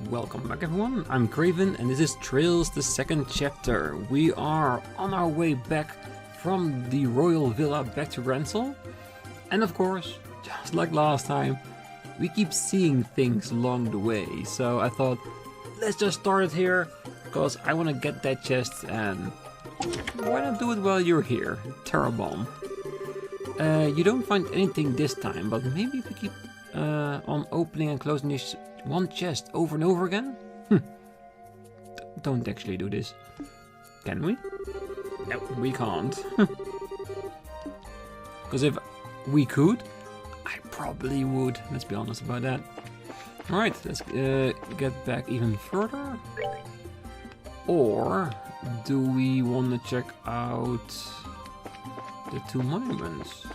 Welcome back everyone, I'm Craven and this is Trails the second chapter. We are on our way back from the royal villa back to Grancel. And of course, just like last time, we keep seeing things along the way. So I thought, let's just start it here, because I want to get that chest and why not do it while you're here? Terrabomb. You don't find anything this time, but maybe if we keep on opening and closing this one chest over and over again? Don't actually do this. Can we? No, we can't. Because if we could, I probably would. Let's be honest about that. Alright, let's get back even further. Or do we want to check out the two monuments?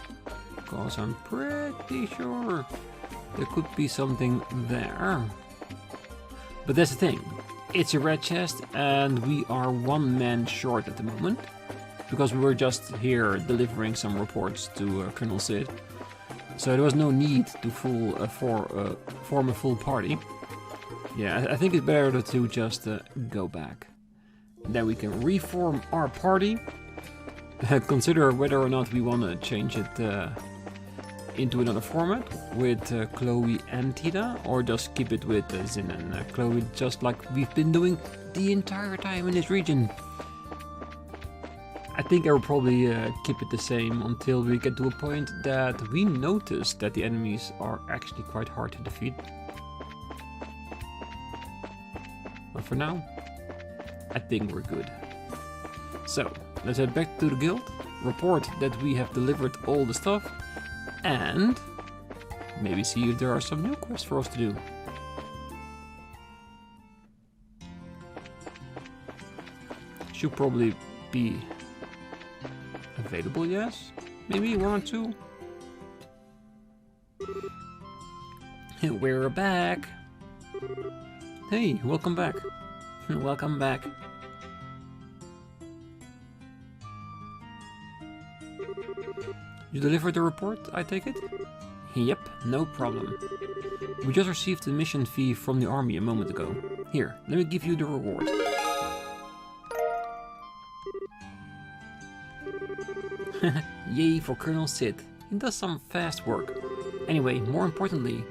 Because I'm pretty sure there could be something there. But that's the thing. It's a red chest and we are one man short at the moment. Because we were just here delivering some reports to Colonel Sid. So there was no need to form a full party. Yeah, I think it's better to just go back. Then we can reform our party. Consider whether or not we want to change it into another format with Chloe and Tita, or just keep it with Zin and Chloe, just like we've been doing the entire time in this region. I think I will probably keep it the same until we get to a point that we notice that the enemies are actually quite hard to defeat. But for now, I think we're good. So, let's head back to the guild, report that we have delivered all the stuff, and maybe see if there are some new quests for us to do. Should probably be available, yes? Maybe one or two? We're back! Hey, welcome back! Welcome back! You delivered the report, I take it? Yep, no problem. We just received the mission fee from the army a moment ago. Here, let me give you the reward. Yay for Colonel Sid. He does some fast work. Anyway, more importantly,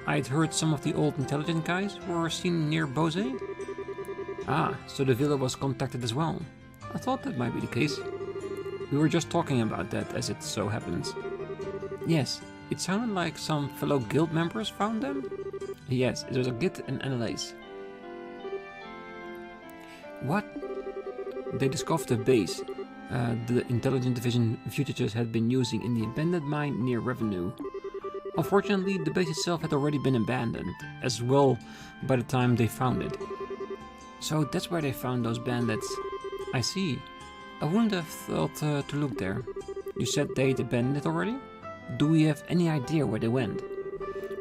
I'd heard some of the old intelligent guys were seen near Bose. Ah, so the villa was contacted as well. I thought that might be the case. We were just talking about that, as it so happens. Yes, it sounded like some fellow guild members found them? Yes, it was a Git and Annalise. What? They discovered a base the Intelligent Division fugitives had been using in the abandoned mine near Revenue. Unfortunately, the base itself had already been abandoned, as well by the time they found it. So that's where they found those bandits. I see. I wouldn't have thought to look there. You said they'd abandoned it already? Do we have any idea where they went?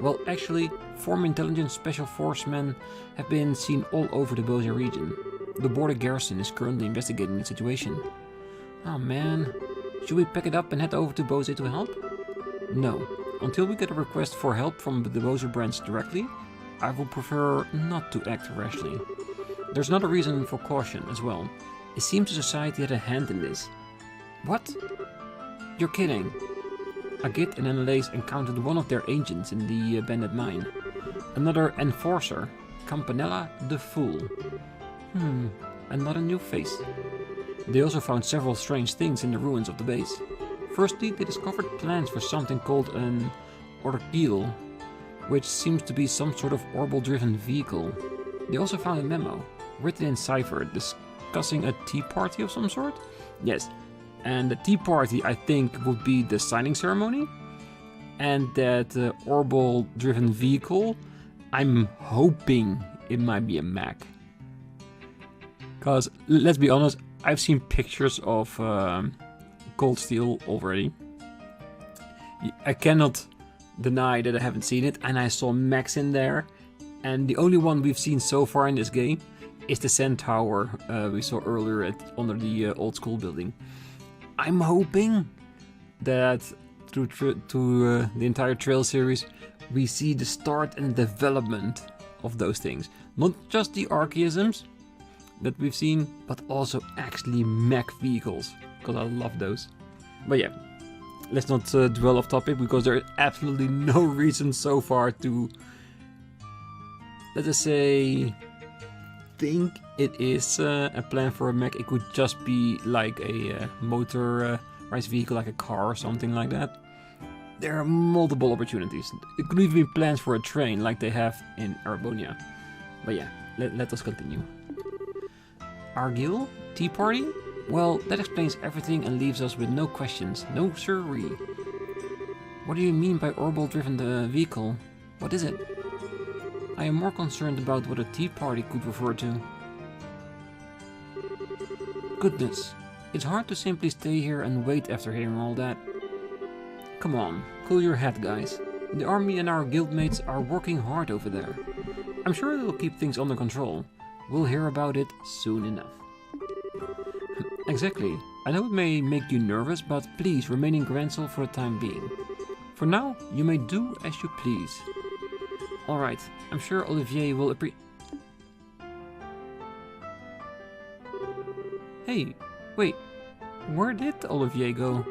Well, actually, former intelligence special force men have been seen all over the Bose region. The border garrison is currently investigating the situation. Oh man, should we pack it up and head over to Bose to help? No, until we get a request for help from the Bose branch directly, I would prefer not to act rashly. There's another reason for caution as well. It seems the society had a hand in this. What? You're kidding. Agit and Annalise encountered one of their agents in the abandoned mine. Another enforcer, Campanella the Fool. Another new face. They also found several strange things in the ruins of the base. Firstly, they discovered plans for something called an ordeal, which seems to be some sort of orbital-driven vehicle. They also found a memo, written in cipher, discussing a tea party of some sort? Yes, and the tea party I think would be the signing ceremony. And that orbital-driven vehicle, I'm hoping it might be a Mac. Because, let's be honest, I've seen pictures of Cold Steel already. I cannot deny that I haven't seen it, and I saw Max in there. And the only one we've seen so far in this game is the Sand Tower we saw earlier under the old school building. I'm hoping that through the entire Trail series we see the start and development of those things. Not just the archaisms that we've seen, but also actually mech vehicles, because I love those. But yeah, let's not dwell off topic, because there is absolutely no reason so far to, let us say, think it is a plan for a mech. It could just be like a motorized vehicle, like a car or something like that. There are multiple opportunities. It could even be plans for a train, like they have in Arbonia. But yeah, let us continue. Argyle? Tea party? Well, that explains everything and leaves us with no questions. No siree. What do you mean by orbital-driven vehicle? What is it? I am more concerned about what a tea party could refer to. Goodness, it's hard to simply stay here and wait after hearing all that. Come on, cool your head, guys. The army and our guildmates are working hard over there. I'm sure they'll keep things under control. We'll hear about it soon enough. Exactly. I know it may make you nervous, but please remain in Grancel for the time being. For now, you may do as you please. Alright, I'm sure Olivier will Hey, wait, where did Olivier go?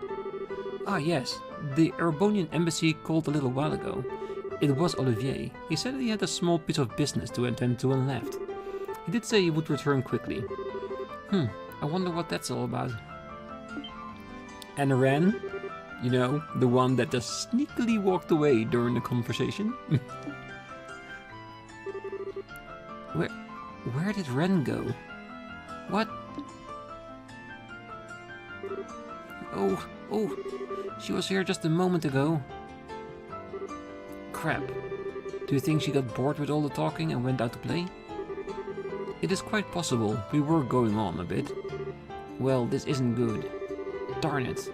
Ah yes, the Erebonian embassy called a little while ago. It was Olivier. He said he had a small piece of business to attend to and left. He did say he would return quickly. I wonder what that's all about. And Renne, you know, the one that just sneakily walked away during the conversation. Where did Renne go? What? Oh, she was here just a moment ago. Crap. Do you think she got bored with all the talking and went out to play? It is quite possible. We were going on a bit. Well, this isn't good. Darn it.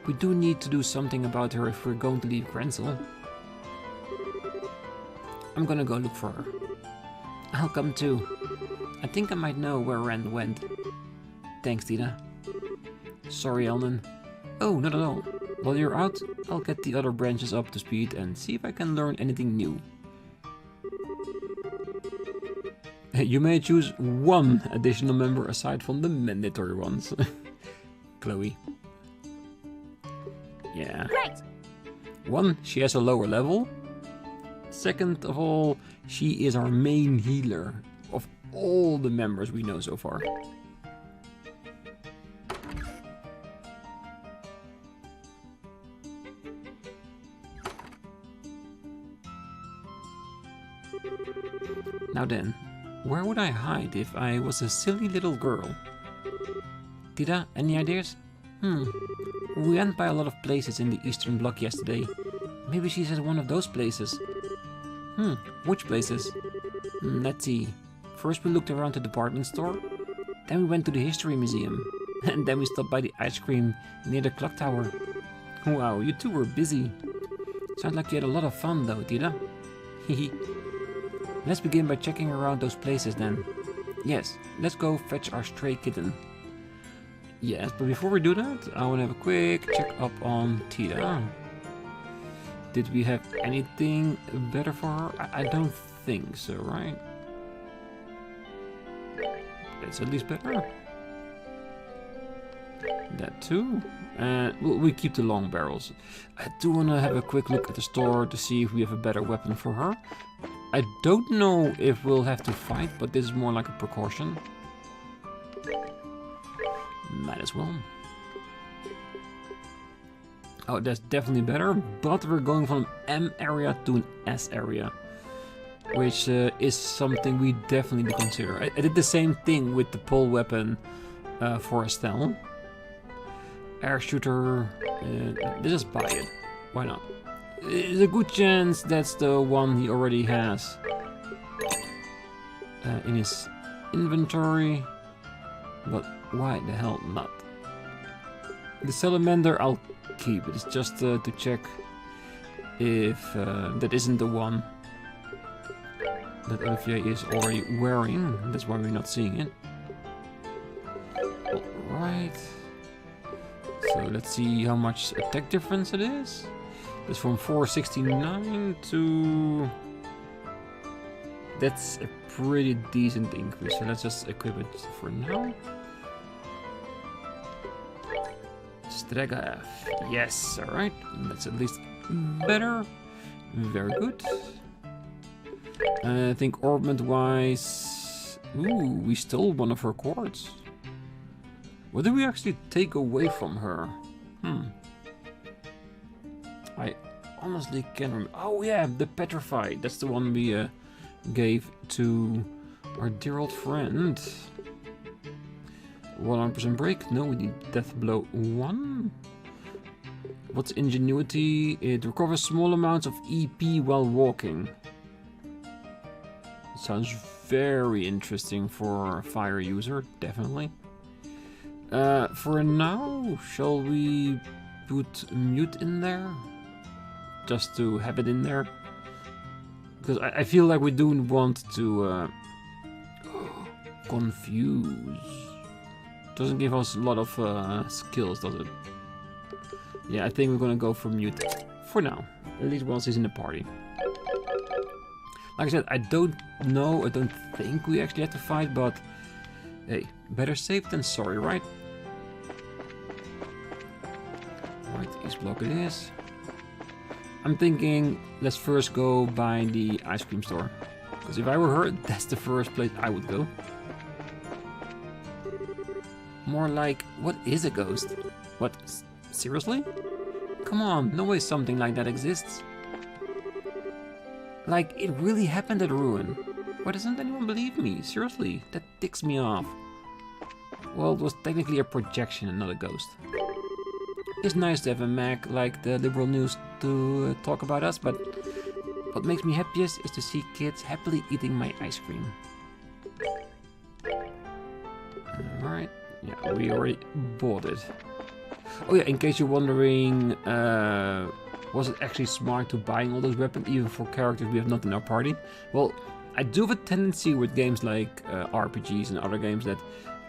We do need to do something about her if we're going to leave Grancel. I'm gonna go look for her. I'll come too. I think I might know where Renne went. Thanks, Tita. Sorry, Elnan. Oh, not at all. While you're out, I'll get the other branches up to speed and see if I can learn anything new. You may choose one additional member aside from the mandatory ones. Chloe. Yeah. Great. One, she has a lower level. Second of all, she is our main healer of all the members we know so far. Now then, where would I hide if I was a silly little girl? Tita, any ideas? We went by a lot of places in the Eastern Bloc yesterday. Maybe she's at one of those places. Which places? Let's see. First we looked around the department store. Then we went to the History Museum. And then we stopped by the ice cream near the clock tower. Wow, you two were busy. Sounds like you had a lot of fun though, Tita. Hehe. Let's begin by checking around those places then. Yes, let's go fetch our stray kitten. Yes, but before we do that, I want to have a quick check up on Tita. Did we have anything better for her? I don't think so, right? That's at least better. That too. And we keep the long barrels. I do want to have a quick look at the store to see if we have a better weapon for her. I don't know if we'll have to fight, but this is more like a precaution. Might as well. Oh, that's definitely better, but we're going from an M area to an S area. Which is something we definitely need to consider. I did the same thing with the pole weapon for Estelle. Air shooter, let's just buy it. Why not? There's a good chance that's the one he already has in his inventory, but why the hell not? The salamander I'll keep. It's just to check if that isn't the one that Olivier is already wearing. That's why we're not seeing it. Alright. So let's see how much attack difference it is. It's from 469 to... That's a pretty decent increase, so let's just equip it for now. Strega F. Yes, alright. That's at least better. Very good. I think orbment wise... Ooh, we stole one of her cords. What did we actually take away from her? I honestly can't remember. Oh yeah, the petrified. That's the one we gave to our dear old friend. 100% break. No, we need death blow 1. What's ingenuity? It recovers small amounts of EP while walking. Sounds very interesting for a fire user, definitely. For now, shall we put mute in there? Just to have it in there? Because I feel like we don't want to confuse. Doesn't give us a lot of skills, does it? Yeah, I think we're gonna go for mute for now. At least once he's in the party. Like I said, I don't know, I don't think we actually have to fight, but hey, better safe than sorry, right? Right, East block it is. I'm thinking, let's first go by the ice cream store. Because if I were her, that's the first place I would go. More like, what is a ghost? What, seriously? Come on, no way something like that exists. Like, it really happened at Ruin. Why doesn't anyone believe me? Seriously, that ticks me off. Well, it was technically a projection and not a ghost. It's nice to have a mag like the Liberal News to talk about us, but what makes me happiest is to see kids happily eating my ice cream. Alright, yeah, we already bought it. Oh yeah, in case you're wondering, was it actually smart to buying all those weapons even for characters we have not in our party? Well, I do have a tendency with games like RPGs and other games that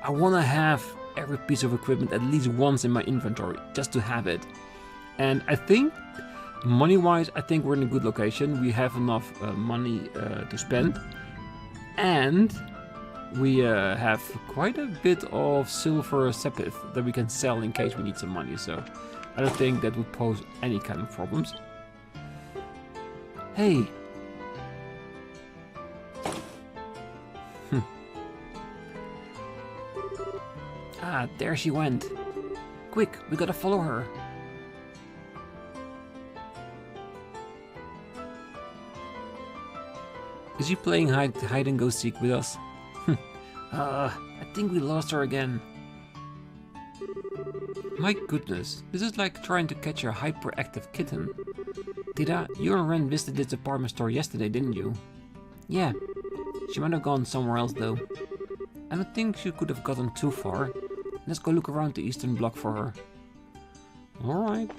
I want to have every piece of equipment at least once in my inventory, just to have it. And I think, money-wise, I think we're in a good location. We have enough money to spend. And we have quite a bit of silver sepith that we can sell in case we need some money. So I don't think that would pose any kind of problems. Hey! Ah, there she went. Quick, we gotta follow her. Is she playing hide and go seek with us? I think we lost her again. My goodness, this is like trying to catch a hyperactive kitten. Tida, you and Ren visited this department store yesterday, didn't you? Yeah, she might have gone somewhere else though. I don't think she could have gotten too far. Let's go look around the eastern block for her. Alright.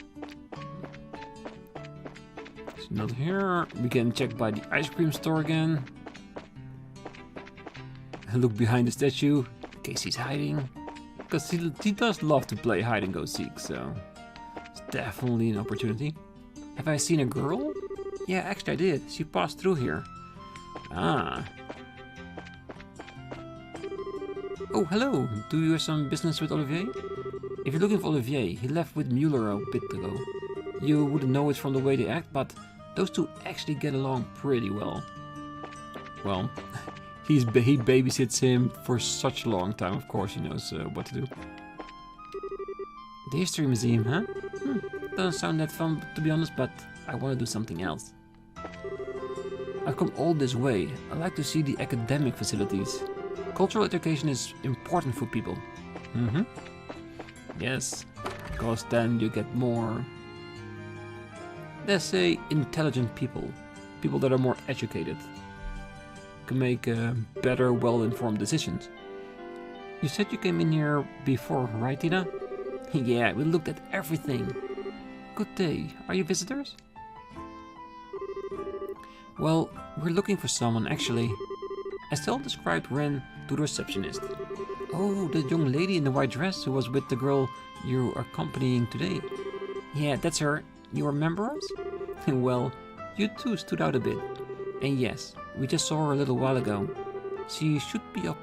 She's not here. We can check by the ice cream store again. Look behind the statue, in case he's hiding. Because he does love to play hide and go seek, so it's definitely an opportunity. Have I seen a girl? Yeah, actually I did. She passed through here. Ah. Oh, hello. Do you have some business with Olivier? If you're looking for Olivier, he left with Mueller a bit ago. You wouldn't know it from the way they act, but those two actually get along pretty well. Well, he babysits him for such a long time, of course he knows what to do. The History Museum, huh? Doesn't sound that fun, to be honest, but I want to do something else. I've come all this way. I'd like to see the academic facilities. Cultural education is important for people. Yes, because then you get more, let's say, intelligent people. People that are more educated. Can make better, well-informed decisions. You said you came in here before, right, Tina? Yeah, we looked at everything. Good day. Are you visitors? Well, we're looking for someone, actually. Estelle described Ren to the receptionist. Oh, the young lady in the white dress who was with the girl you are accompanying today. Yeah, that's her. You remember us? Well, you two stood out a bit. And yes, we just saw her a little while ago. She should be up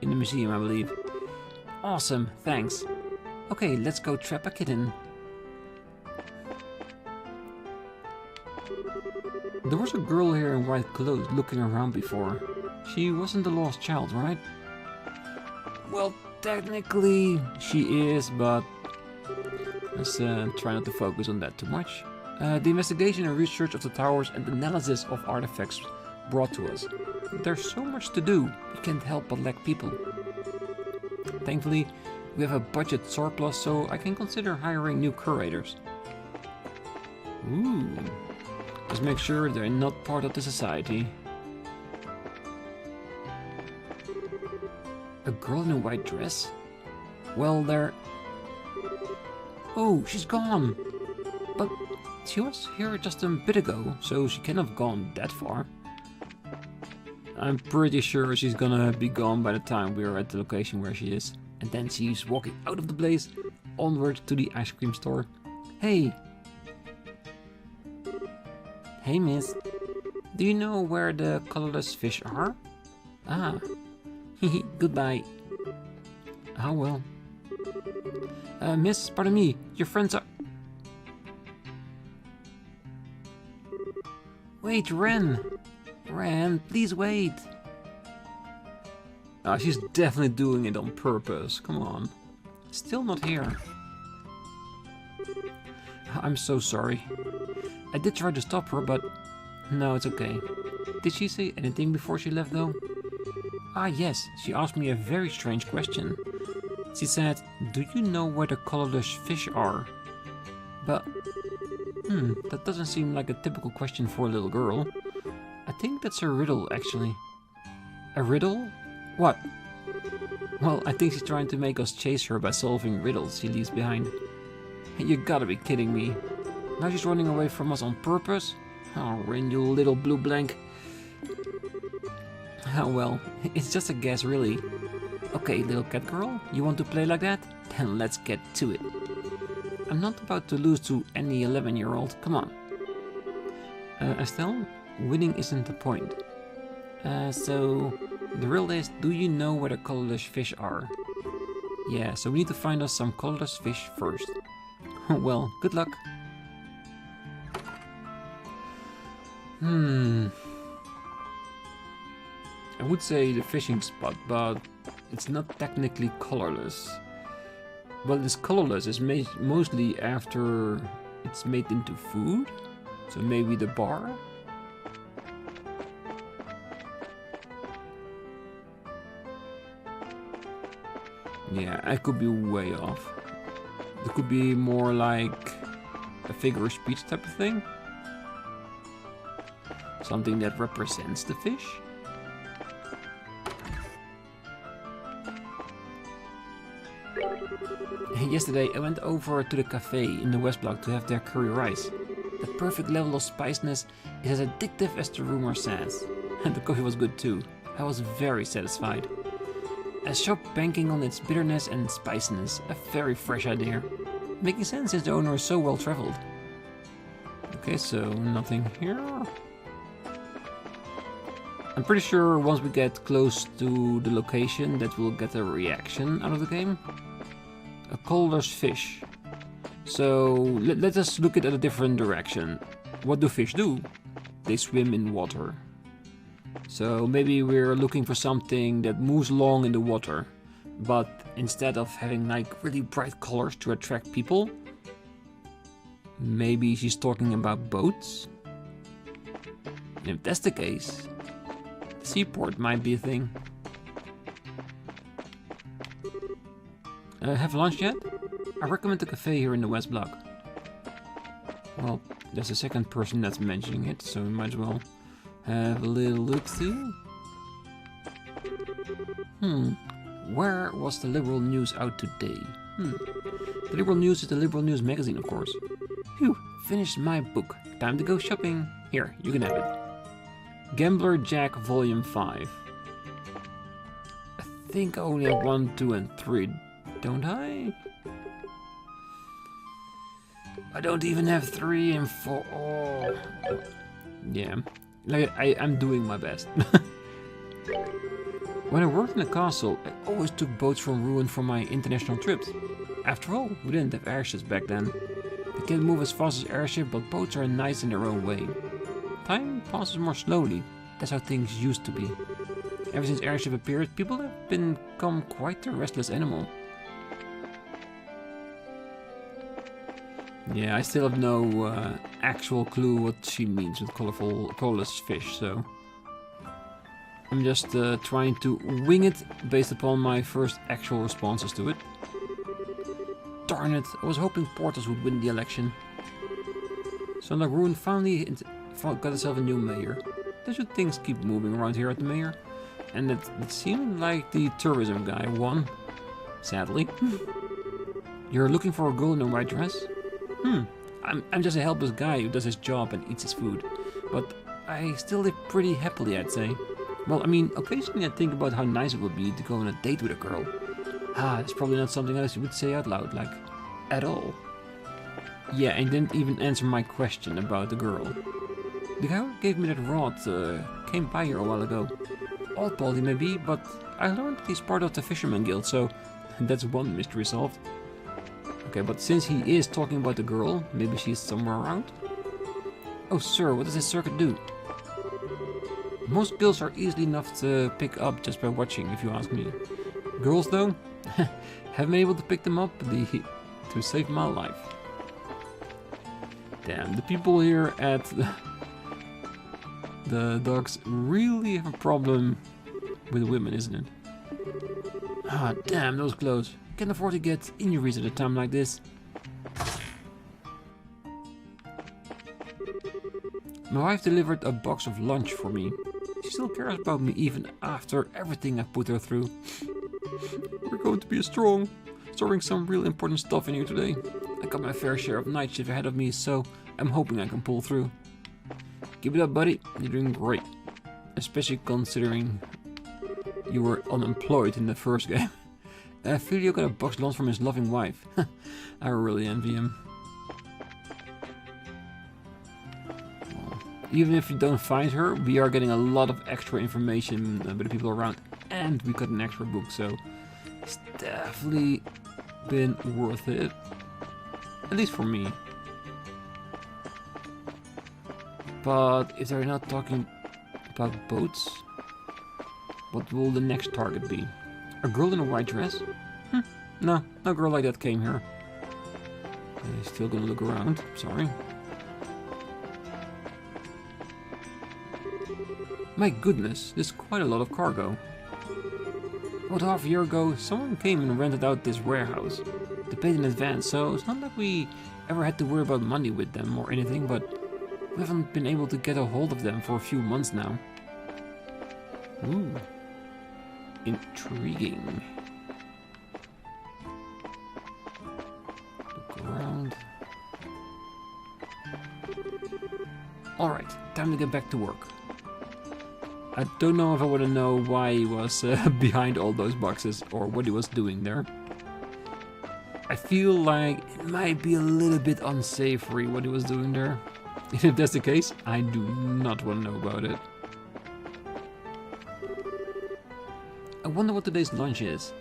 in the museum, I believe. Awesome, thanks. Okay, let's go trap a kitten. There was a girl here in white clothes looking around before. She wasn't the lost child, right? Well, technically she is, but let's try not to focus on that too much. The investigation and research of the towers and analysis of artifacts brought to us. There's so much to do, we can't help but lack people. Thankfully, we have a budget surplus, so I can consider hiring new curators. Ooh. Just make sure they're not part of the society. A girl in a white dress? Well, they're... Oh, she's gone! But she was here just a bit ago, so she can't have gone that far. I'm pretty sure she's gonna be gone by the time we're at the location where she is. And then she's walking out of the place, onward to the ice cream store. Hey! Hey, miss. Do you know where the colorless fish are? Ah. Hehe, goodbye. Oh well. Miss, pardon me, your friends are... Wait, Renne! Renne, please wait! Ah, she's definitely doing it on purpose, come on. Still not here. I'm so sorry. I did try to stop her, but... No, it's okay. Did she say anything before she left, though? Ah, yes, she asked me a very strange question. She said, do you know where the colorless fish are? But... that doesn't seem like a typical question for a little girl. I think that's a riddle, actually. A riddle? What? Well, I think she's trying to make us chase her by solving riddles she leaves behind. You gotta be kidding me. Now she's running away from us on purpose? Oh, Renne, you little BleuBlanc. Oh well, it's just a guess really. Okay, little cat girl, you want to play like that? Then let's get to it. I'm not about to lose to any 11-year-old, come on. Estelle, winning isn't the point. So, the riddle is, do you know where the colorless fish are? Yeah, so we need to find us some colorless fish first. Well, good luck. I would say the fishing spot, but it's not technically colorless. Well, it's colorless, it's made mostly after it's made into food. So maybe the bar? Yeah, I could be way off. It could be more like a figure of speech type of thing. Something that represents the fish. Yesterday I went over to the cafe in the West Block to have their curry rice. The perfect level of spiciness is as addictive as the rumor says. And the coffee was good too. I was very satisfied. A shop banking on its bitterness and spiciness, a very fresh idea. Making sense since the owner is so well traveled. Okay, so nothing here. I'm pretty sure once we get close to the location that we'll get a reaction out of the game. A colorless fish. So let us look at a different direction. What do fish do? They swim in water. So maybe we're looking for something that moves along in the water. But instead of having like really bright colors to attract people, maybe she's talking about boats? And if that's the case, the seaport might be a thing. Have lunch yet? I recommend the cafe here in the West Block. Well, there's a second person that's mentioning it, so we might as well have a little look through. Where was the Liberal News out today? The Liberal News is the Liberal News magazine, of course. Phew, finished my book. Time to go shopping. Here, you can have it. Gambler Jack Volume 5. I think I only have 1, 2, and 3, don't I? I don't even have 3 and 4. Oh. Yeah, like I'm doing my best. When I worked in the castle, I always took boats from Ruin for my international trips. After all, we didn't have airships back then. They can't move as fast as airships, but boats are nice in their own way. Time passes more slowly. That's how things used to be. Ever since airship appeared, people have become quite a restless animal. Yeah, I still have no actual clue what she means with colorless fish, so I'm just trying to wing it based upon my first actual responses to it. Darn it, I was hoping Portos would win the election. So Ruin finally got itself a new mayor. There should things keep moving around here at the mayor. And it seemed like the tourism guy won. Sadly. You're looking for a girl in a white dress? I'm just a helpless guy who does his job and eats his food. But I still live pretty happily, I'd say. Well, I mean, occasionally I think about how nice it would be to go on a date with a girl. It's probably not something else you would say out loud, like, at all. Yeah, and didn't even answer my question about the girl. The guy who gave me that rod came by here a while ago. Oddball he may be, but I learned he's part of the Fisherman Guild, so that's one mystery solved. Okay, but since he is talking about the girl, maybe she's somewhere around? Oh sir, what does this circuit do? Most girls are easily enough to pick up just by watching, if you ask me. Girls though? Haven't been able to pick them up to save my life. Damn, the people here at the docks really have a problem with women, isn't it? Damn, those clothes. Can't afford to get injuries at a time like this. My wife delivered a box of lunch for me. She still cares about me even after everything I put her through. We're going to be storing some real important stuff in here today. I got my fair share of night shift ahead of me, so I'm hoping I can pull through. Keep it up, buddy. You're doing great. Especially considering you were unemployed in the first game. Filio got a box lunch from his loving wife. I really envy him. Well, even if you don't find her, we are getting a lot of extra information with the people around, and we got an extra book, so it's definitely been worth it. At least for me. But if they're not talking about boats, what will the next target be? A girl in a white dress? No girl like that came here. Okay, still gonna look around, sorry. My goodness, there's quite a lot of cargo. About half a year ago, someone came and rented out this warehouse. They paid in advance, so it's not like we ever had to worry about money with them or anything, but we haven't been able to get a hold of them for a few months now. Ooh. Intriguing. Look around. Alright, time to get back to work. I don't know if I want to know why he was behind all those boxes or what he was doing there. I feel like it might be a little bit unsavory what he was doing there. If that's the case, I do not want to know about it. I wonder what today's lunch is.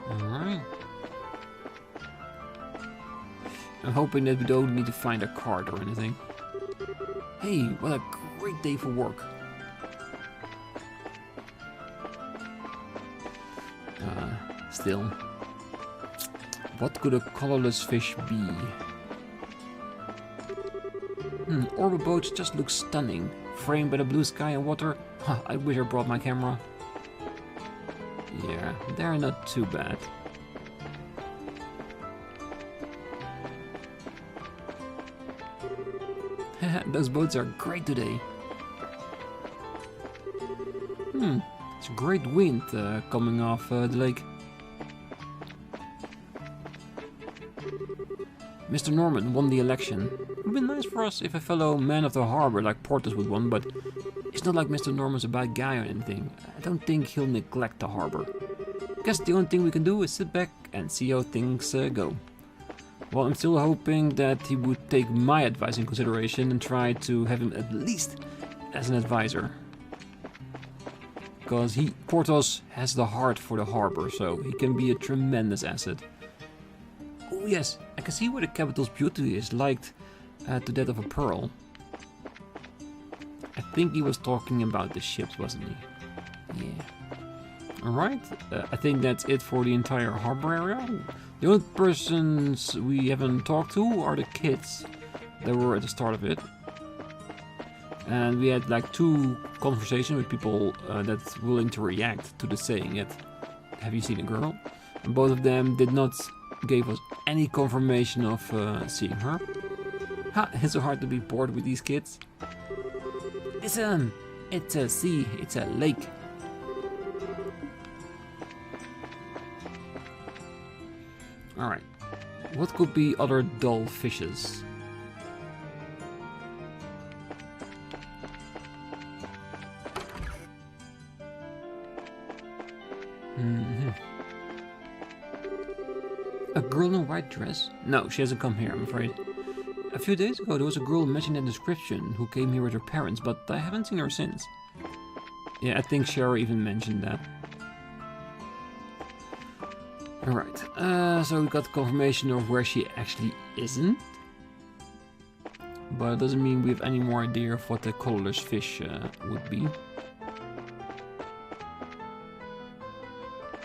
Alright. I'm hoping that we don't need to find a card or anything. Hey, what a great day for work. Still. What could a colorless fish be? Orbital boats just look stunning. Framed by the blue sky and water. I wish I brought my camera. Yeah, they're not too bad. Those boats are great today. It's a great wind coming off the lake. Mr. Norman won the election. It would be nice for us if a fellow man of the harbor like Portos would win, but it's not like Mr. Norman's a bad guy or anything. I don't think he'll neglect the harbor. Guess the only thing we can do is sit back and see how things go. Well, I'm still hoping that he would take my advice in consideration and try to have him at least as an advisor. because Portos has the heart for the harbor, so he can be a tremendous asset. Oh yes, I can see where the capital's beauty is liked to that of a pearl. I think he was talking about the ships, wasn't he? Yeah. Alright, I think that's it for the entire harbor area. The only persons we haven't talked to are the kids that were at the start of it. And we had like 2 conversations with people that's willing to react to the saying it. Have you seen a girl? And both of them did not give us any confirmation of seeing her. Ha, it's so hard to be bored with these kids. Listen, it's a sea, it's a lake. Alright, what could be other dull fishes? A girl in a white dress? No, she hasn't come here, I'm afraid. A few days ago there was a girl mentioned in the description who came here with her parents, but I haven't seen her since. Yeah, I think Shara even mentioned that. Alright, so we got confirmation of where she actually isn't. But it doesn't mean we have any more idea of what the colorless fish would be.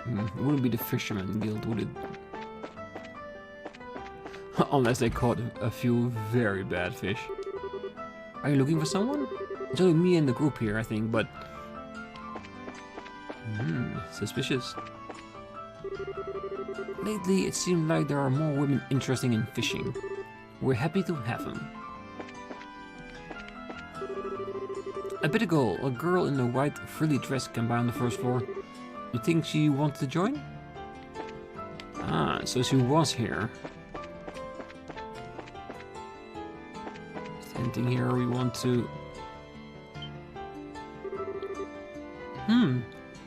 It wouldn't be the Fisherman Guild, would it? Unless they caught a few very bad fish. Are you looking for someone? It's only me and the group here, I think, but... suspicious. Lately, it seems like there are more women interested in fishing. We're happy to have them. A bit ago, a girl in a white frilly dress came by on the first floor. You think she wanted to join? Ah, so she was here. Anything here we want to...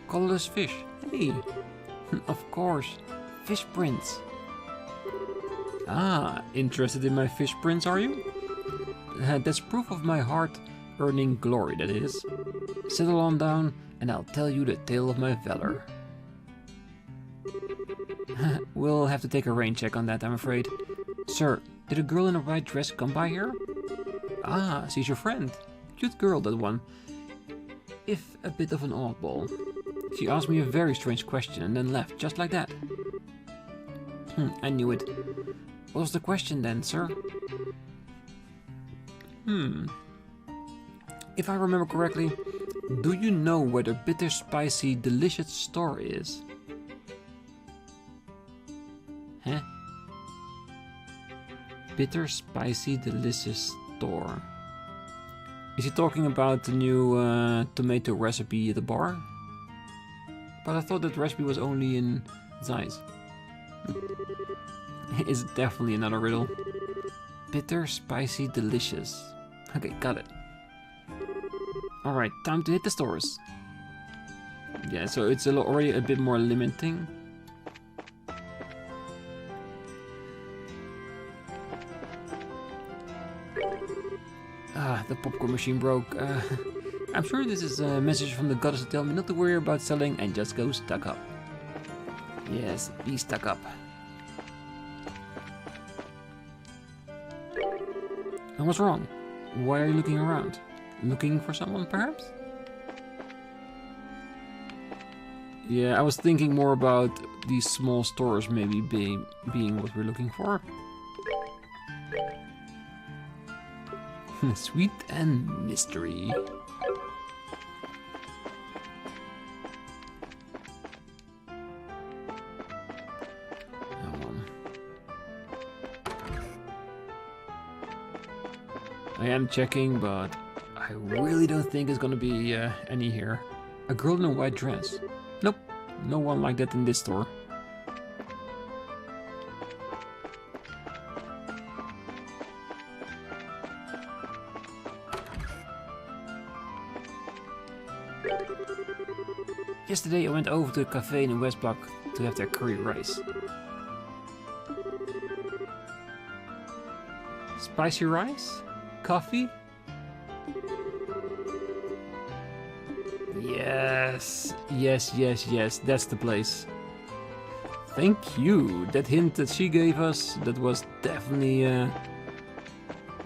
Colorless fish. Hey! Of course. Fish prints. Ah, interested in my fish prints, are you? That's proof of my heart earning glory, that is. Settle on down and I'll tell you the tale of my valor. We'll have to take a rain check on that, I'm afraid. Sir, did a girl in a white dress come by here? Ah, she's your friend. Cute girl, that one. If a bit of an oddball. She asked me a very strange question and then left, just like that. I knew it. What was the question then, sir? If I remember correctly, do you know where the bitter, spicy, delicious store is? Huh? Bitter, spicy, delicious store. Is he talking about the new tomato recipe at the bar? But I thought that recipe was only in Zeiss. It's definitely another riddle. Bitter, spicy, delicious. Okay, got it. Alright, time to hit the stores. Yeah, so it's already a bit more limiting. Ah, the popcorn machine broke. I'm sure this is a message from the goddess to tell me not to worry about selling and just go stuck up. Yes, be stuck up. And what's wrong? Why are you looking around? Looking for someone, perhaps? Yeah, I was thinking more about these small stores maybe being what we're looking for. Sweet and mystery. I am checking, but I really don't think it's gonna be any here. A girl in a white dress. Nope, no one like that in this store. Yesterday I went over to a cafe in the West Block to have their curry rice. Spicy rice? Coffee? Yes, yes, yes, yes, that's the place. Thank you. That hint that she gave us, that was definitely a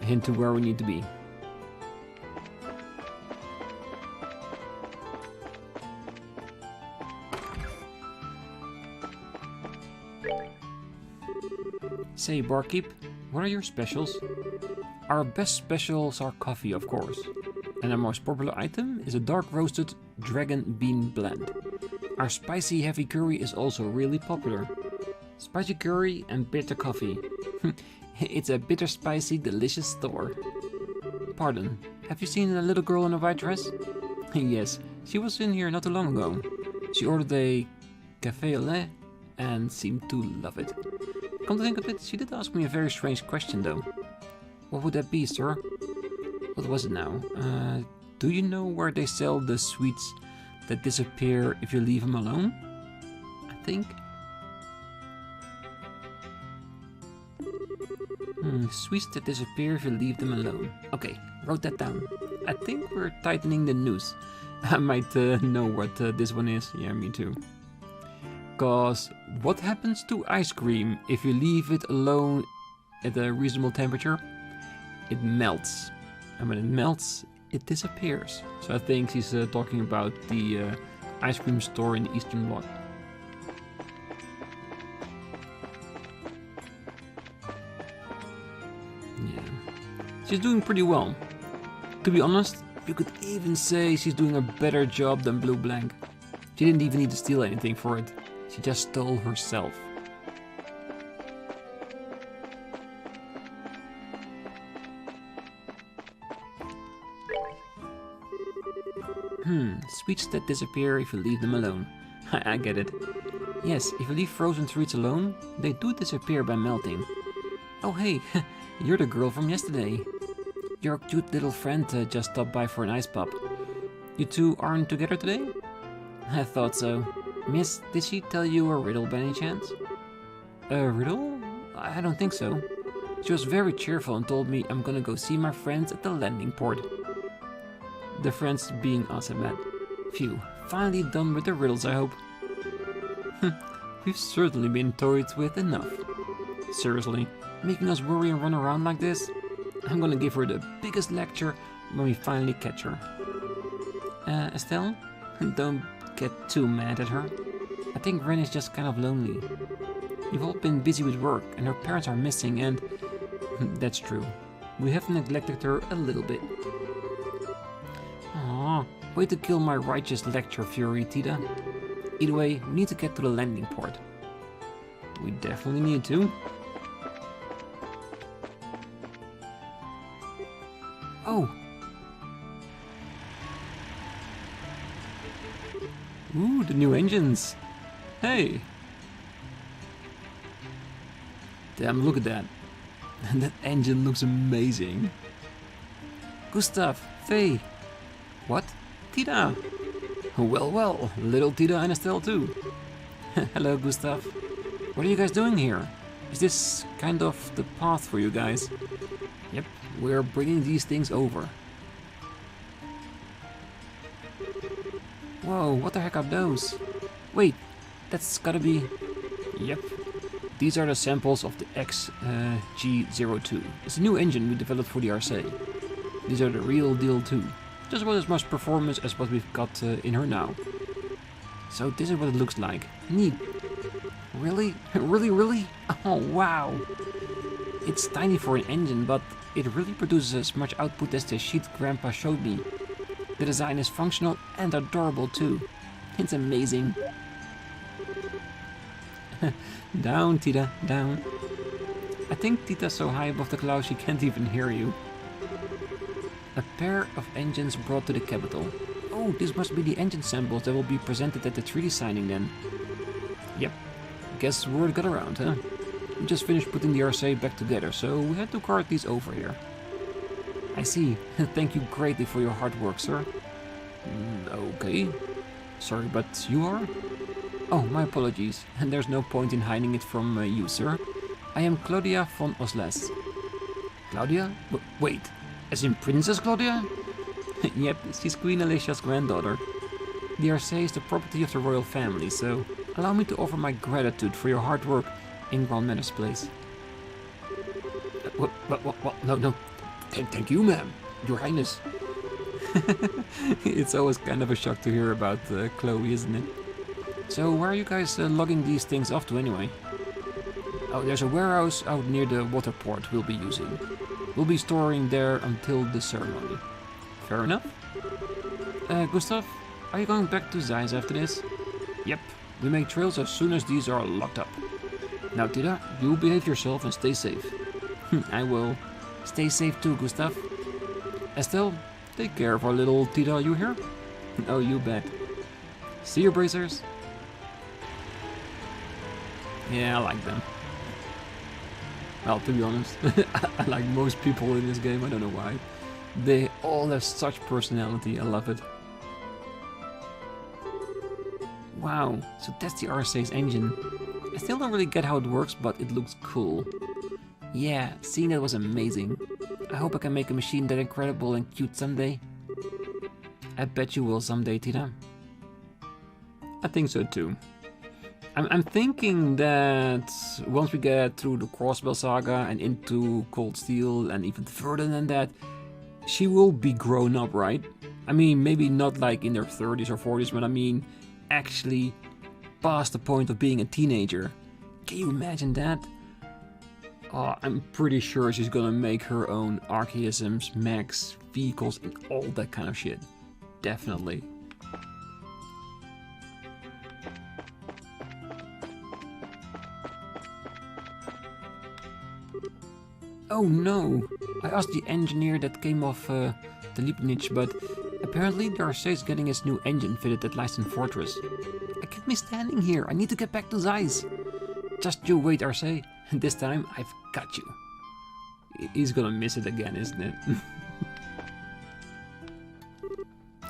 hint to where we need to be. Say, barkeep, what are your specials? Our best specials are coffee, of course. And our most popular item is a dark roasted dragon bean blend. Our spicy heavy curry is also really popular. Spicy curry and bitter coffee. It's a bitter spicy delicious store. Pardon, have you seen a little girl in a white dress? Yes, she was in here not too long ago. She ordered a café au lait and seemed to love it. Come to think of it, she did ask me a very strange question though. What would that be, sir? What was it now? Do you know where they sell the sweets that disappear if you leave them alone? I think. Sweets that disappear if you leave them alone. Okay, wrote that down. I think we're tightening the noose. I might know what this one is. Yeah, me too. Cause what happens to ice cream if you leave it alone at a reasonable temperature? It melts. And when it melts, it disappears. So I think he's talking about the ice cream store in the Eastern Bloc. Yeah. She's doing pretty well. To be honest, you could even say she's doing a better job than BleuBlanc. She didn't even need to steal anything for it. She just stole herself. Sweets that disappear if you leave them alone. I get it. Yes, if you leave frozen treats alone, they do disappear by melting. Oh hey, you're the girl from yesterday. Your cute little friend just stopped by for an ice pop. You two aren't together today? I thought so. Miss, did she tell you a riddle by any chance? A riddle? I don't think so. She was very cheerful and told me I'm gonna go see my friends at the landing port. The friends being us, I bet. Phew, finally done with the riddles, I hope. We've certainly been toyed with enough. Seriously, making us worry and run around like this? I'm gonna give her the biggest lecture when we finally catch her. Estelle? Don't get too mad at her. I think Renne is just kind of lonely. You've all been busy with work and her parents are missing and... That's true. We have neglected her a little bit. Aww, way to kill my righteous lecture fury, Tita. Either way, we need to get to the landing port. We definitely need to. Oh! Ooh, the new engines! Hey! Damn, look at that. That engine looks amazing. Gustav, Faye. What? Tita! Well, well, little Tita and Estelle too. Hello, Gustav. What are you guys doing here? Is this kind of the path for you guys? Yep, we're bringing these things over. Whoa, what the heck are those? Wait, that's gotta be... Yep. These are the samples of the XG02. It's a new engine we developed for the RC. These are the real deal too. Just about as much performance as what we've got in her now. So this is what it looks like. Neat. Really? Really? Oh wow! It's tiny for an engine, but it really produces as much output as the sheet Grandpa showed me. The design is functional and adorable too. It's amazing. Down, Tita, down. I think Tita's so high above the clouds she can't even hear you. A pair of engines brought to the capital. Oh, this must be the engine samples that will be presented at the treaty signing then. Yep. Guess word got around, huh? We just finished putting the RC back together, so we had to cart these over here. I see. Thank you greatly for your hard work, sir. Okay. Sorry, but you are? Oh, my apologies. And there's no point in hiding it from you, sir. I am Claudia von Osles. Claudia? Wait, as in Princess Claudia? Yep, she's Queen Alicia's granddaughter. The RC is the property of the royal family, so allow me to offer my gratitude for your hard work in Grandmother's place. What? No. Thank you, ma'am. Your Highness. It's always kind of a shock to hear about Chloe, isn't it? So where are you guys logging these things off to anyway? Oh, there's a warehouse out near the water port we'll be using. We'll be storing there until the ceremony. Fair enough. Gustav, are you going back to Zeiss after this? Yep, we make trails as soon as these are locked up. Now Tita, you behave yourself and stay safe. I will. Stay safe too, Gustav. Estelle, take care of our little Tita, you hear? Oh, you bet. See you, bracers. Yeah, I like them. Well, to be honest, I like most people in this game, I don't know why. They all have such personality, I love it. Wow, so that's the RSA's engine. I still don't really get how it works, but it looks cool. Yeah, seeing that was amazing. I hope I can make a machine that incredible and cute someday. I bet you will someday, Tita. I think so too. I'm thinking that once we get through the Crossbell saga and into Cold Steel and even further than that, she will be grown up, right? I mean, maybe not like in their 30s or 40s, but I mean actually past the point of being a teenager. Can you imagine that? Oh, I'm pretty sure she's gonna make her own archaisms, mechs, vehicles, and all that kind of shit. Definitely. Oh no! I asked the engineer that came off the Leibniz, but apparently the RC is getting his new engine fitted at Leisten Fortress. I can't be standing here, I need to get back to Zeiss. Just you wait, RC, and this time I've got you. He's gonna miss it again, isn't it?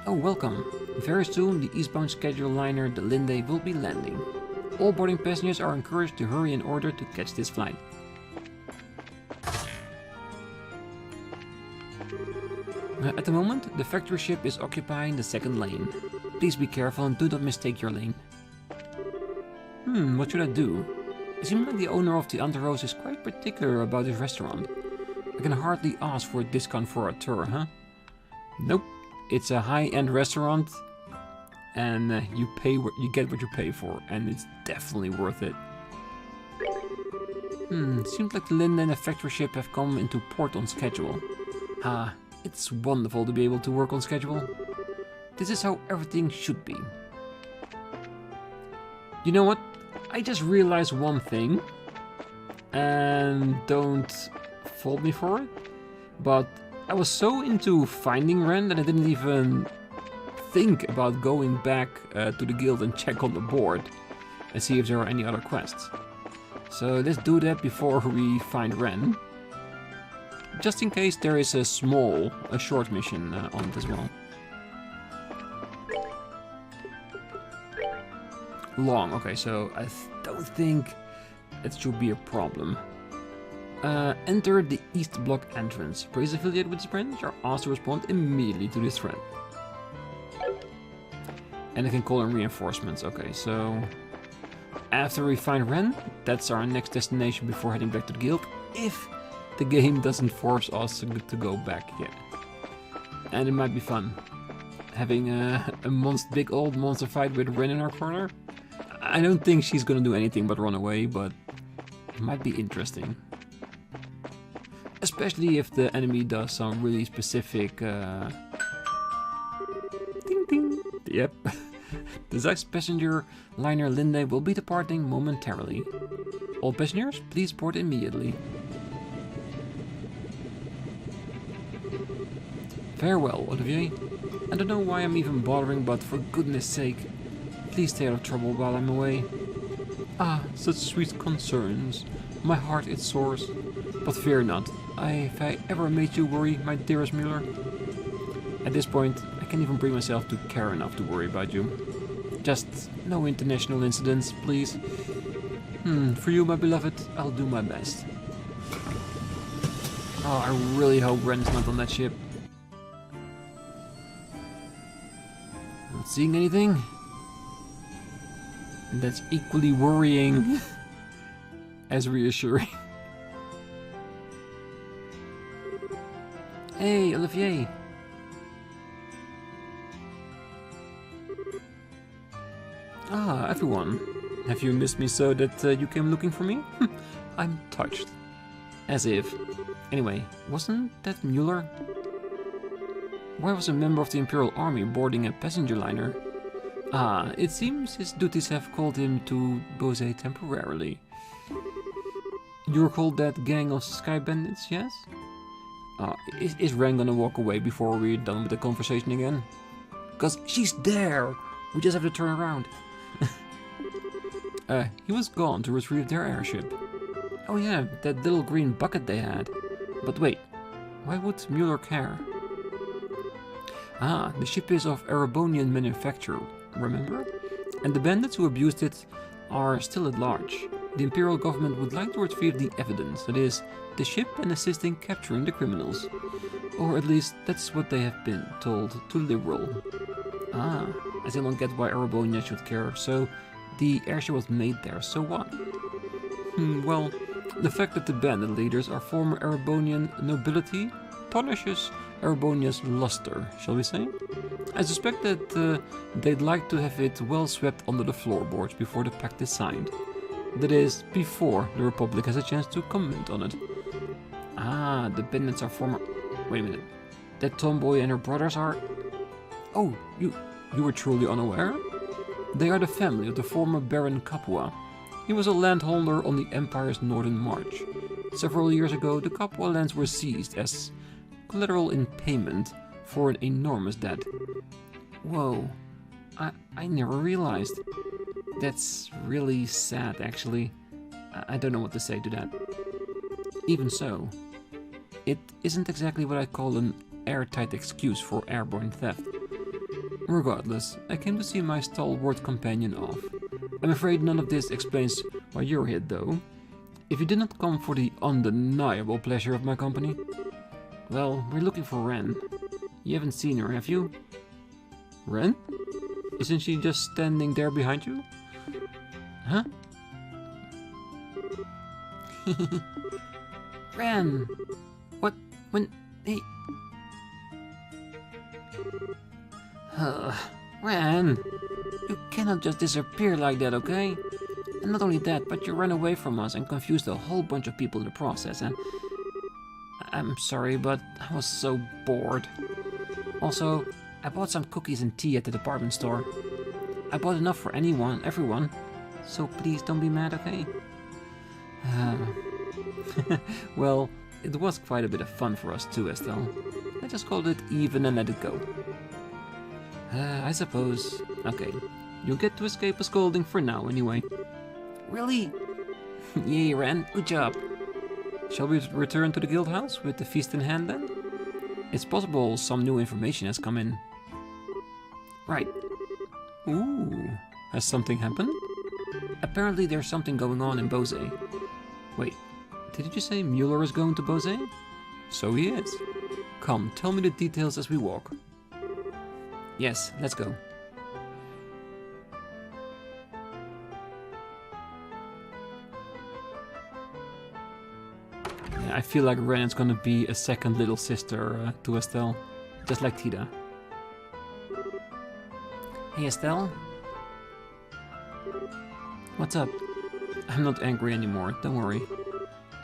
Oh, welcome. Very soon the eastbound schedule liner, the Linde, will be landing. All boarding passengers are encouraged to hurry in order to catch this flight. At the moment, the factory ship is occupying the second lane. Please be careful and do not mistake your lane. What should I do? It seems like the owner of the Anteros is quite particular about his restaurant. I can hardly ask for a discount for a tour, huh? Nope, it's a high-end restaurant, and you get what you pay for, and it's definitely worth it. Seems like the Linde and the factory ship have come into port on schedule. It's wonderful to be able to work on schedule. This is how everything should be. You know what? I just realized one thing, and don't fault me for it, but I was so into finding Renne that I didn't even think about going back to the guild and check on the board and see if there are any other quests. So let's do that before we find Renne. Just in case there is a short mission on it as well. Long, okay, so I don't think it should be a problem. Enter the East Block entrance. Praise affiliate with this branch are asked to respond immediately to this threat. And I can call in reinforcements, okay, so... After we find Renne, that's our next destination before heading back to the guild, if the game doesn't force us to go back yet. And it might be fun. Having a big old monster fight with Renne in our corner. I don't think she's gonna do anything but run away, but it might be interesting. Especially if the enemy does some really specific... Ding ding! Yep. The Zeiss passenger liner Linde will be departing momentarily. All passengers, please board immediately. Farewell, Olivier. I don't know why I'm even bothering, but for goodness sake, please stay out of trouble while I'm away. Such sweet concerns. My heart it soars. But fear not. If I ever made you worry, my dearest Mueller? At this point, I can't even bring myself to care enough to worry about you. Just no international incidents, please. For you, my beloved, I'll do my best. Oh, I really hope Renne's not on that ship. Not seeing anything? That's equally worrying as reassuring. Hey, Olivier! Ah, everyone. Have you missed me so that you came looking for me? I'm touched. As if. Anyway, wasn't that Mueller? Why was a member of the Imperial Army boarding a passenger liner? Ah, it seems his duties have called him to Bose temporarily. You recall that gang of sky bandits, yes? Is Ren gonna walk away before we're done with the conversation again? Cause she's there! We just have to turn around. He was gone to retrieve their airship. Oh yeah, that little green bucket they had. But wait, why would Mueller care? Ah, the ship is of Erebonian manufacture, remember? And the bandits who abused it are still at large. The Imperial government would like to retrieve the evidence, that is, the ship, and assist in capturing the criminals. Or at least that's what they have been told to Liberl. Ah, I still don't get why Erebonia should care, so the airship was made there, so what? Well, the fact that the bandit leaders are former Erebonian nobility tarnishes Erebonia's luster, shall we say? I suspect that they'd like to have it well swept under the floorboards before the pact is signed. That is, before the Republic has a chance to comment on it. Ah, the bandits are former... Wait a minute. That tomboy and her brothers are... Oh, you were truly unaware? They are the family of the former Baron Capua. He was a landholder on the Empire's northern march. Several years ago, the Capua lands were seized as collateral in payment for an enormous debt. Whoa, I never realized. That's really sad, actually. I don't know what to say to that. Even so, it isn't exactly what I call an airtight excuse for airborne theft. Regardless, I came to see my stalwart companion off. I'm afraid none of this explains why you're here, though. If you did not come for the undeniable pleasure of my company. Well, we're looking for Ren. You haven't seen her, have you? Ren? Isn't she just standing there behind you? Huh? Ren! What? When? Hey... Ren! You cannot just disappear like that, okay? And not only that, but you ran away from us and confused a whole bunch of people in the process, and... I'm sorry, but I was so bored. Also, I bought some cookies and tea at the department store. I bought enough for everyone. So please don't be mad, okay? Well, it was quite a bit of fun for us too, Estelle. I just called it even and let it go. I suppose. Okay, you'll get to escape a scolding for now anyway. Really? Yay, Ren, good job. Shall we return to the guild house with the feast in hand then? It's possible some new information has come in. Right. Ooh, has something happened? Apparently there's something going on in Bose. Wait, did you say Mueller is going to Bose? So he is. Come, tell me the details as we walk. Yes, let's go. Yeah, I feel like Ren is gonna be a second little sister to Estelle, just like Tida. Hey Estelle? What's up? I'm not angry anymore, don't worry.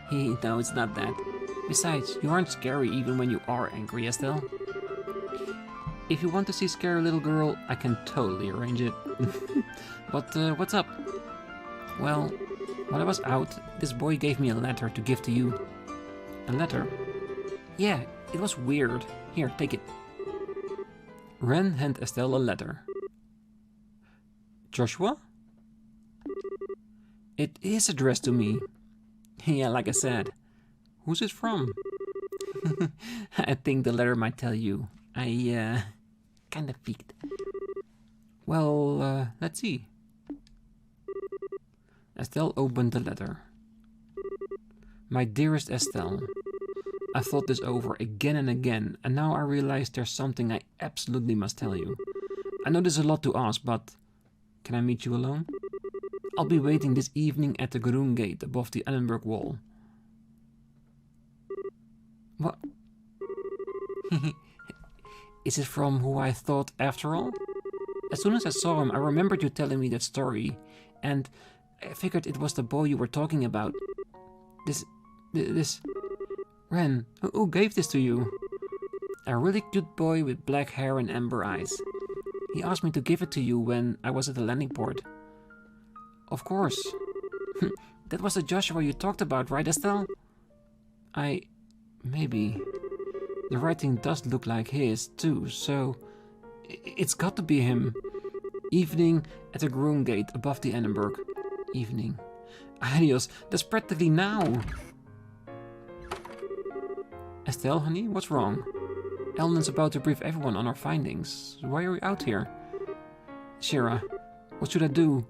Hey, no, it's not that. Besides, you aren't scary even when you are angry, Estelle. If you want to see scary little girl, I can totally arrange it. But what's up? Well, while I was out, this boy gave me a letter to give to you. A letter? Yeah, it was weird. Here, take it. Ren handed Estelle a letter. Joshua? It is addressed to me. Yeah, like I said. Who's it from? I think the letter might tell you. I kinda peeked. Well, let's see. Estelle opened the letter. My dearest Estelle, I've thought this over again and again, and now I realize there's something I absolutely must tell you. I know this is a lot to ask, but can I meet you alone? I'll be waiting this evening at the Groen Gate above the Edinburgh Wall. What? Is it from who I thought after all? As soon as I saw him, I remembered you telling me that story, and I figured it was the boy you were talking about. This... Ren, who gave this to you? A really cute boy with black hair and amber eyes. He asked me to give it to you when I was at the landing port. Of course. That was the Joshua you talked about, right, Estelle? Maybe. The writing does look like his, too, so... It's got to be him. Evening at the Groen Gate above the Edinburgh. Evening. Adios, that's practically now. Estelle, honey, what's wrong? Elden's about to brief everyone on our findings. Why are we out here? Shira, what should I do?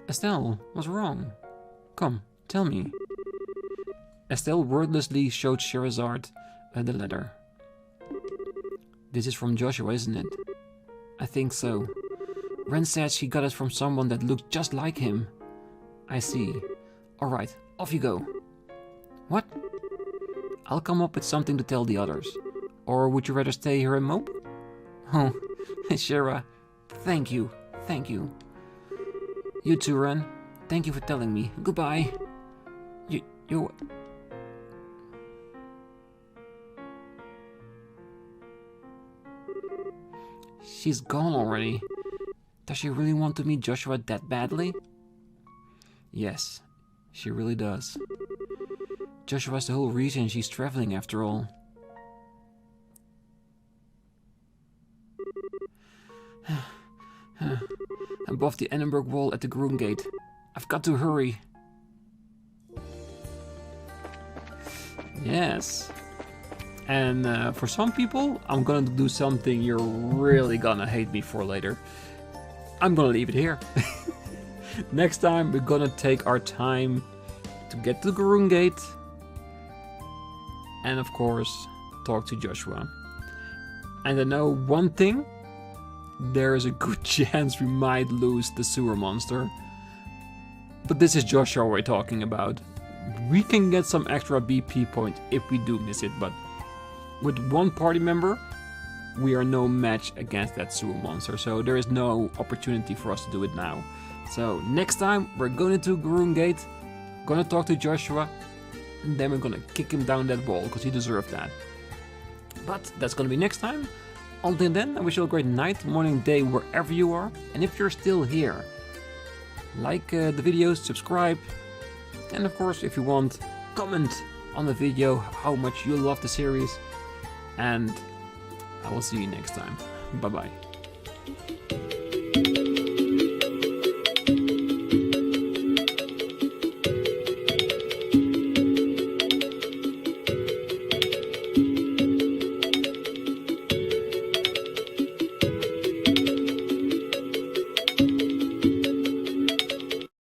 Estelle, what's wrong? Come, tell me. Estelle wordlessly showed Scheherazade the letter. This is from Joshua, isn't it? I think so. Ren said she got it from someone that looked just like him. I see. Alright, off you go. What? I'll come up with something to tell the others. Or would you rather stay here and mope? Oh, Shira, thank you, thank you. You too, Ren. Thank you for telling me. Goodbye. You... She's gone already. Does she really want to meet Joshua that badly? Yes, she really does. Joshua's the whole reason she's traveling after all. Above the Edinburgh Wall at the Groen Gate. I've got to hurry. Yes. And for some people, I'm gonna do something you're really gonna hate me for later. I'm gonna leave it here. Next time, we're gonna take our time to get to the Groen Gate. And of course, talk to Joshua. And I know one thing. There is a good chance we might lose the sewer monster. But this is Joshua we're talking about. We can get some extra BP points if we do miss it, but with one party member, we are no match against that sewer monster, so there is no opportunity for us to do it now. So next time, we're going to Groen Gate, gonna talk to Joshua, and then we're gonna kick him down that wall, because he deserved that. But that's gonna be next time. Until then, I wish you a great night, morning, day, wherever you are. And if you're still here, like the videos, subscribe. And of course, if you want, comment on the video how much you love the series. And I will see you next time. Bye-bye.